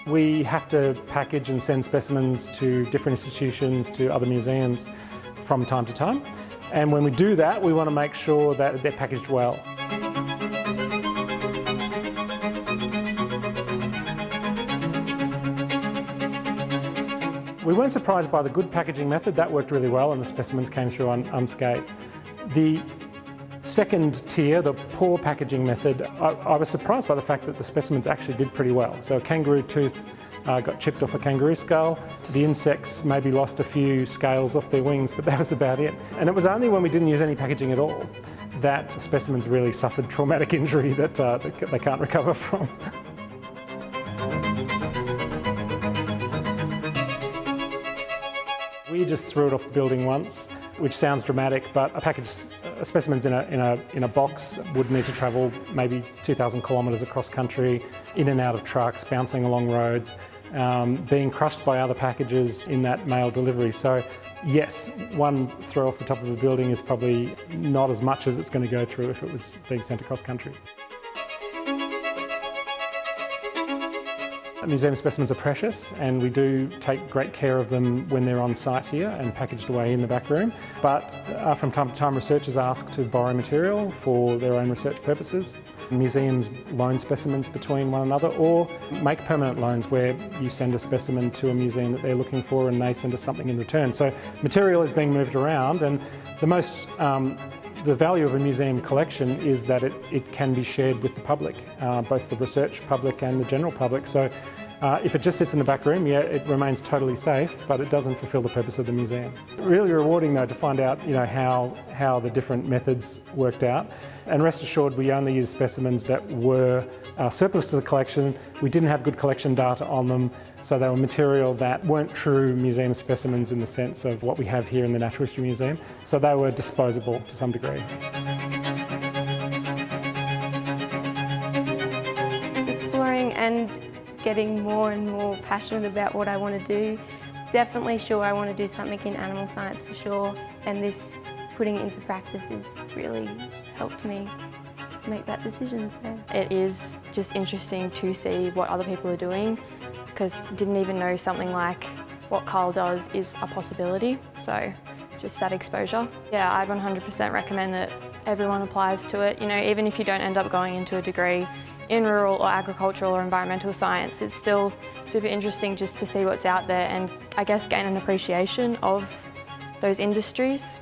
We have to package and send specimens to different institutions, to other museums from time to time. And when we do that, we want to make sure that they're packaged well. We weren't surprised by the good packaging method. That worked really well and the specimens came through unscathed. The second tier, the poor packaging method, I was surprised by the fact that the specimens actually did pretty well. So a kangaroo tooth got chipped off a kangaroo skull. The insects maybe lost a few scales off their wings, but that was about it. And it was only when we didn't use any packaging at all that specimens really suffered traumatic injury that they can't recover from. We just threw it off the building once, which sounds dramatic, but a package specimens in a box would need to travel maybe 2,000 kilometres across country, in and out of trucks, bouncing along roads, being crushed by other packages in that mail delivery. So yes, one throw off the top of a building is probably not as much as it's going to go through if it was being sent across country. Museum specimens are precious and we do take great care of them when they're on site here and packaged away in the back room. But from time to time researchers ask to borrow material for their own research purposes. Museums loan specimens between one another or make permanent loans where you send a specimen to a museum that they're looking for and they send us something in return. So material is being moved around, and the value of a museum collection is that it can be shared with the public, both the research public and the general public. So if it just sits in the back room, yeah, it remains totally safe, but it doesn't fulfil the purpose of the museum. Really rewarding though to find out, how the different methods worked out. And rest assured, we only used specimens that were surplus to the collection. We didn't have good collection data on them, so they were material that weren't true museum specimens in the sense of what we have here in the Natural History Museum. So they were disposable to some degree. Exploring and getting more and more passionate about what I want to do. Definitely sure I want to do something in animal science for sure, and this putting it into practice has really helped me make that decision. So it is just interesting to see what other people are doing, because didn't even know something like what Karl does is a possibility. So just that exposure. Yeah, I'd 100% recommend that everyone applies to it. Even if you don't end up going into a degree in rural or agricultural or environmental science, it's still super interesting just to see what's out there and I guess gain an appreciation of those industries.